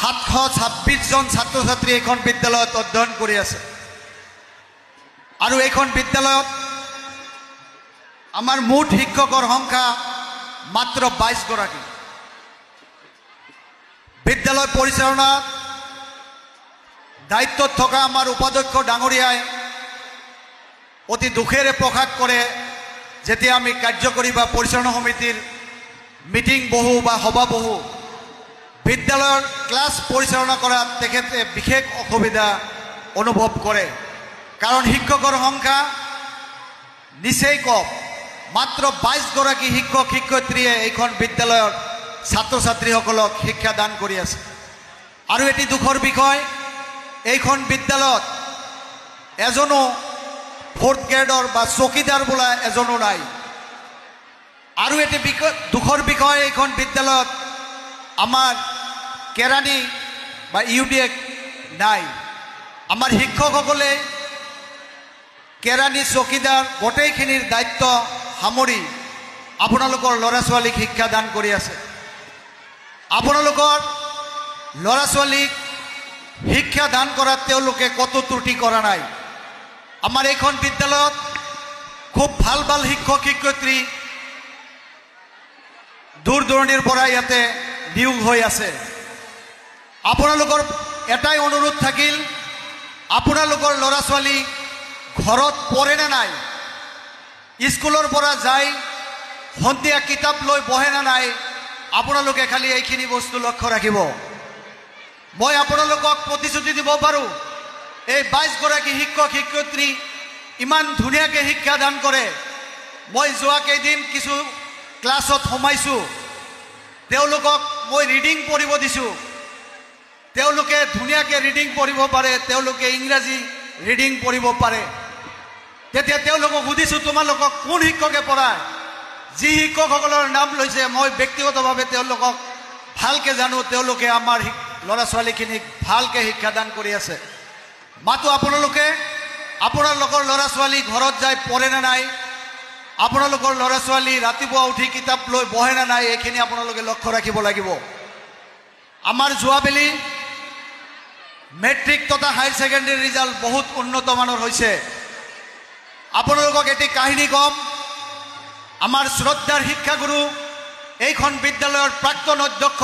726 জন ছাত্ৰ ছাত্ৰী এইখন বিদ্যালয়ত অধ্যয়ন কৰি আছে আৰু এইখন বিদ্যালয়ত আমাৰ মুঠ শিক্ষকৰ সংখ্যা মাত্ৰ 22 গৰাকী বিদ্যালয় পৰিচালনাত দায়িত্বত থকা আমাৰ উপাধ্যক্ষ ডাঙৰীয়াই অতি দুখেৰে প্ৰকাশ কৰে যেতিয়া আমি কাৰ্যকৰী বা পৰিচালনা সমিতিৰ মিটিং বহু বা সভা বহু বিদ্যালয়ৰ ক্লাছ পৰিচালনা কৰাত তেখেতে বিশেষ অসুবিধা অনুভৱ কৰে কাৰণ শিক্ষকৰ সংখ্যা নিচেই কম মাত্ৰ 22 গৰাকী শিক্ষক শিক্ষয়িত্ৰীয়ে এইখন বিদ্যালয়ৰ ছাত্ৰ ছাত্ৰীসকলক শিক্ষা দান কৰি আছে আৰু এটি দুখৰ বিষয় এইখন বিদ্যালয়ত এজনো 4th গ্ৰেডৰ বা চকীদাৰ বোলা এজনো নাই আৰু এটি দুখৰ বিষয় এইখন বিদ্যালয়ত আমাৰ কেৰাণী বা ইউডিএক নাই আমাৰ শিক্ষকসকলে কেৰাণী চকীদাৰ গোটেইখিনিৰ দায়িত্ব সামৰি আপোনালোকৰ ল'ৰা ছোৱালীক শিক্ষা দান কৰি আছে আপোনালোকৰ ল'ৰা ছোৱালীক শিক্ষা দান কৰাত তেওঁলোকে কতো ত্ৰুটি কৰা নাই আমাৰ এইখন বিদ্যালয়ত খুব ভাল ভাল শিক্ষক শিক্ষয়িত্ৰী দূৰ দূৰণিৰ পৰা ইয়াতে নিয়োগ হৈ আছে আপোনালোকৰ এটাই অনুৰোধ থাকিল আপোনালোকৰ ল'ৰা ছোৱালী ঘৰত পঢ়ে না নাই স্কুলৰ পৰা যাই সন্ধিয়া কিতাপ লৈ বহে না নাই আপোনালোকে খালি এইখিনি বস্তু লক্ষ্য ৰাখিব মই আপোনালোকক প্ৰতিশ্ৰুতি দিব পাৰোঁ এই 22 গৰাকী শিক্ষক শিক্ষয়িত্ৰী ইমান ধুনীয়াকৈ শিক্ষা দান কৰে মই যোৱা কেইদিন কিছু ক্লাছত সোমাইছোঁ তেওঁলোকক মই ৰিডিং পঢ়িব দিছোঁ তেওঁলোকে ধুনীয়াকৈ ৰিডিং পঢ়িব পাৰে তেওঁলোকে ইংৰাজী ৰিডিং পঢ়িব পাৰে তেতিয়া তেওঁলোকক সুধিছোঁ তোমালোকক কোন শিক্ষকে পঢ়ায় যি শিক্ষকসকলৰ নাম লৈছে মই ব্যক্তিগতভাৱে তেওঁলোকক ভালকৈ জানো তেওঁলোকে আমাৰ ল'ৰা ছোৱালীখিনিক ভালকৈ শিক্ষাদান কৰি আছে মাতো আপোনালোকে আপোনালোকৰ ল'ৰা ছোৱালী ঘৰত যাই পঢ়ে না নাই আপোনালোকৰ ল'ৰা ছোৱালী ৰাতিপুৱা উঠি কিতাপ লৈ বহে না নাই এইখিনি আপোনালোকে লক্ষ্য ৰাখিব লাগিব আমাৰ যোৱাবেলি মেট্ৰিক তথা হায়াৰ ছেকেণ্ডেৰী ৰিজাল্ট বহুত উন্নত মানৰ হৈছে আপোনালোকক এটি কাহিনী কম আমাৰ শ্ৰদ্ধাৰ শিক্ষাগুৰু এইখন বিদ্যালয়ৰ প্ৰাক্তন অধ্যক্ষ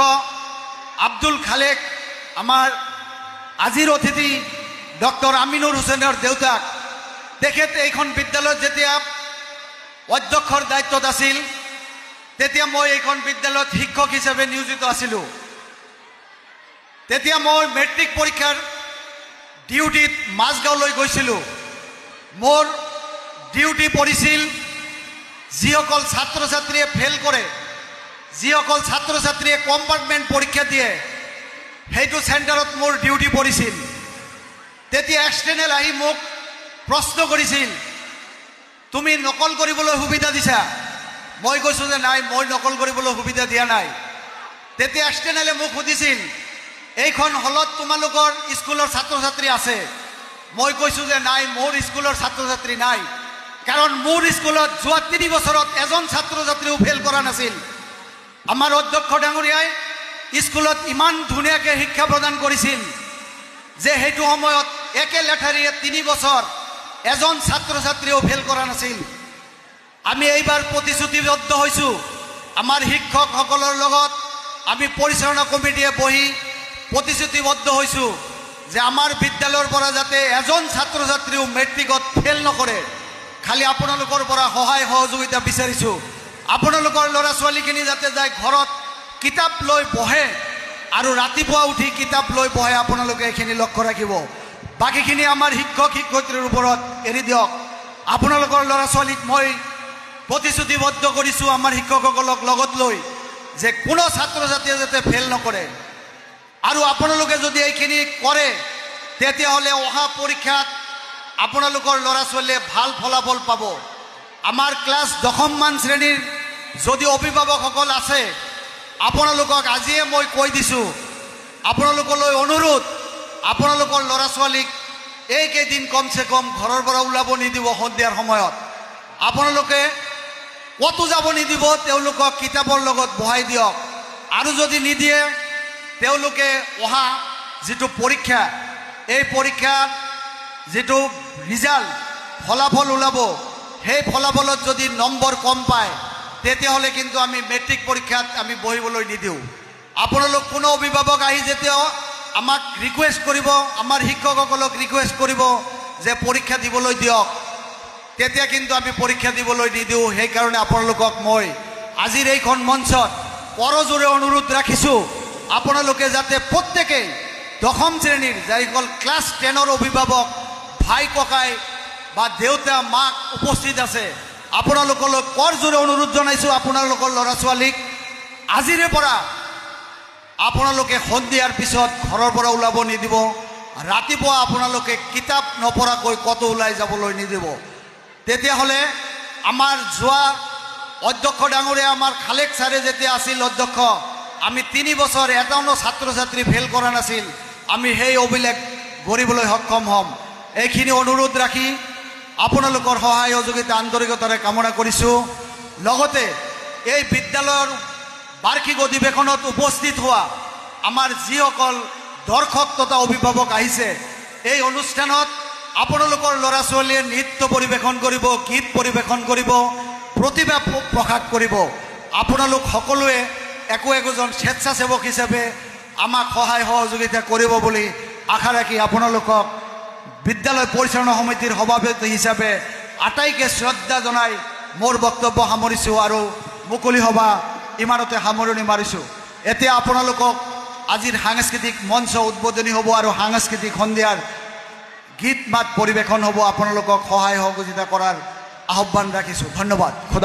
আব্দুল খালেক আমাৰ আজিৰ অতিথি ডক্টৰ আমিনুৰ হুছেইনৰ দেউতাক তেখেত এইখন বিদ্যালয়ত যেতিয়া অধ্যক্ষৰ দায়িত্বত আছিল তেতিয়া মই এইখন বিদ্যালয়ত শিক্ষক হিচাপে নিয়োজিত আছিলোঁ তেতিয়া মই মেট্ৰিক পৰীক্ষাৰ ডিউটিত মাজগাঁৱলৈ গৈছিলোঁ মোৰ ডিউটি পৰিছিল যিসকল ছাত্ৰ ছাত্ৰীয়ে ফেল কৰে যিসকল ছাত্ৰ ছাত্ৰীয়ে কম্পাৰ্টমেণ্ট পৰীক্ষা দিয়ে সেইটো চেণ্টাৰত মোৰ ডিউটি পৰিছিল তেতিয়া এক্সটাৰ্নেল আহি মোক প্ৰশ্ন কৰিছিল তুমি নকল কৰিবলৈ সুবিধা দিছা মই কৈছোঁ যে নাই মই নকল কৰিবলৈ সুবিধা দিয়া নাই তেতিয়া এক্সটাৰ্নেলে মোক সুধিছিল এইখন হলত তোমালোকৰ স্কুলৰ ছাত্ৰ ছাত্ৰী আছে মই কৈছোঁ যে নাই মোৰ স্কুলৰ ছাত্ৰ ছাত্ৰী নাই কাৰণ মোৰ স্কুলত যোৱা 3 বছৰত এজন ছাত্ৰ ছাত্ৰীও ফেল কৰা নাছিল আমাৰ অধ্যক্ষ ডাঙৰীয়াই স্কুলত ইমান ধুনীয়াকৈ শিক্ষা প্ৰদান কৰিছিল যে সেইটো সময়ত একে লেঠাৰিয়ে 3 বছৰ এজন ছাত্ৰ ছাত্ৰীও ফেল কৰা নাছিল আমি এইবাৰ প্ৰতিশ্ৰুতিবদ্ধ হৈছোঁ আমাৰ শিক্ষকসকলৰ লগত আমি পৰিচালনা কমিটিয়ে বহি প্ৰতিশ্ৰুতিবদ্ধ হৈছোঁ যে আমাৰ বিদ্যালয়ৰ পৰা যাতে এজন ছাত্ৰ ছাত্ৰীও মেট্ৰিকত ফেল নকৰে খালি আপোনালোকৰ পৰা সহায় সহযোগিতা বিচাৰিছোঁ আপোনালোকৰ ল'ৰা ছোৱালীখিনি যাতে যায় ঘৰত কিতাপ লৈ বহে আৰু ৰাতিপুৱা উঠি কিতাপ লৈ বহে আপোনালোকে এইখিনি লক্ষ্য ৰাখিব বাকীখিনি আমাৰ শিক্ষক শিক্ষয়িত্ৰীৰ ওপৰত এৰি দিয়ক আপোনালোকৰ ল'ৰা ছোৱালীক মই প্ৰতিশ্ৰুতিবদ্ধ কৰিছোঁ আমাৰ শিক্ষকসকলক লগত লৈ যে কোনো ছাত্ৰ ছাত্ৰীয়ে যাতে ফেল নকৰে আৰু আপোনালোকে যদি এইখিনি কৰে তেতিয়াহ'লে অহা পৰীক্ষাত আপোনালোকৰ ল'ৰা ছোৱালীয়ে ভাল ফলাফল পাব আমাৰ ক্লাছ 10মান শ্ৰেণীৰ যদি অভিভাৱকসকল আছে আপোনালোকক আজিয়ে মই কৈ দিছোঁ আপোনালোকলৈ অনুৰোধ আপোনালোকৰ ল'ৰা ছোৱালীক এইকেইদিন কমচে কম ঘৰৰ পৰা ওলাব নিদিব সন্ধিয়াৰ সময়ত আপোনালোকে কতো যাব নিদিব তেওঁলোকক কিতাপৰ লগত বহাই দিয়ক আৰু যদি নিদিয়ে তেওঁলোকে অহা যিটো পৰীক্ষা, এই পৰীক্ষাৰ যিটো ৰিজাল্ট ফলাফল ওলাব, সেই ফলাফলত যদি নম্বৰ কম পায় তেতিয়াহ'লে কিন্তু আমি মেট্ৰিক পৰীক্ষাত আমি বহিবলৈ নিদিওঁ। আপোনালোক কোনো অভিভাৱক আহি যেতিয়া আমাক ৰিকুৱেষ্ট কৰিব, আমাৰ শিক্ষকসকলক ৰিকুৱেষ্ট কৰিব যে পৰীক্ষা দিবলৈ দিয়ক, তেতিয়া কিন্তু আমি পৰীক্ষা দিবলৈ নিদিওঁ। সেইকাৰণে আপোনালোকক মই আজিৰ এইখন মঞ্চত কৰজোৰে অনুৰোধ ৰাখিছোঁ, আপোনালোকে যাতে প্ৰত্যেকেই দশম শ্ৰেণীৰ যিসকল ক্লাছ 10ৰ অভিভাৱক ভাই ককাই বা দেউতা মাক উপস্থিত আছে, আপোনালোকলৈ কৰজোৰে অনুৰোধ জনাইছোঁ, আপোনালোকৰ ল'ৰা ছোৱালীক আজিৰে পৰা আপোনালোকে সন্ধিয়াৰ পিছত ঘৰৰ পৰা ওলাব নিদিব। ৰাতিপুৱা আপোনালোকে কিতাপ নপঢ়াকৈ ক'তো ওলাই যাবলৈ নিদিব। তেতিয়াহ'লে আমাৰ যোৱা অধ্যক্ষ ডাঙৰীয়া, আমাৰ খালেক ছাৰে যেতিয়া আছিল অধ্যক্ষ, আমি 3 বছৰ এটাও ছাত্ৰ ছাত্ৰী ফেল কৰা নাছিল। আমি সেই অভিলেখ গঢ়িবলৈ সক্ষম হ'ম। এইখিনি অনুৰোধ ৰাখি আপোনালোকৰ সহায় সহযোগিতা আন্তৰিকতাৰে কামনা কৰিছোঁ। লগতে এই বিদ্যালয়ৰ বাৰ্ষিক অধিৱেশনত উপস্থিত হোৱা আমাৰ যিসকল দৰ্শক তথা অভিভাৱক আহিছে, এই অনুষ্ঠানত আপোনালোকৰ ল'ৰা ছোৱালীয়ে নৃত্য পৰিৱেশন কৰিব, গীত পৰিৱেশন কৰিব, প্ৰতিভা প্ৰকাশ কৰিব। আপোনালোক সকলোৱে একোজন স্বেচ্ছাসেৱক হিচাপে আমাক সহায় সহযোগিতা কৰিব বুলি আশা ৰাখি আপোনালোকক বিদ্যালয় পৰিচালনা সমিতিৰ সভাপতি হিচাপে আটাইকে শ্ৰদ্ধা জনাই মোৰ বক্তব্য সামৰিছোঁ আৰু মুকলি সভা ইমানতে সামৰণি মাৰিছোঁ। এতিয়া আপোনালোকক আজিৰ সাংস্কৃতিক মঞ্চ উদ্বোধনী হ'ব আৰু সাংস্কৃতিক সন্ধিয়াৰ গীত মাত পৰিৱেশন হ'ব। আপোনালোকক সহায় সহযোগিতা কৰাৰ আহ্বান ৰাখিছোঁ। ধন্যবাদ। খোদা।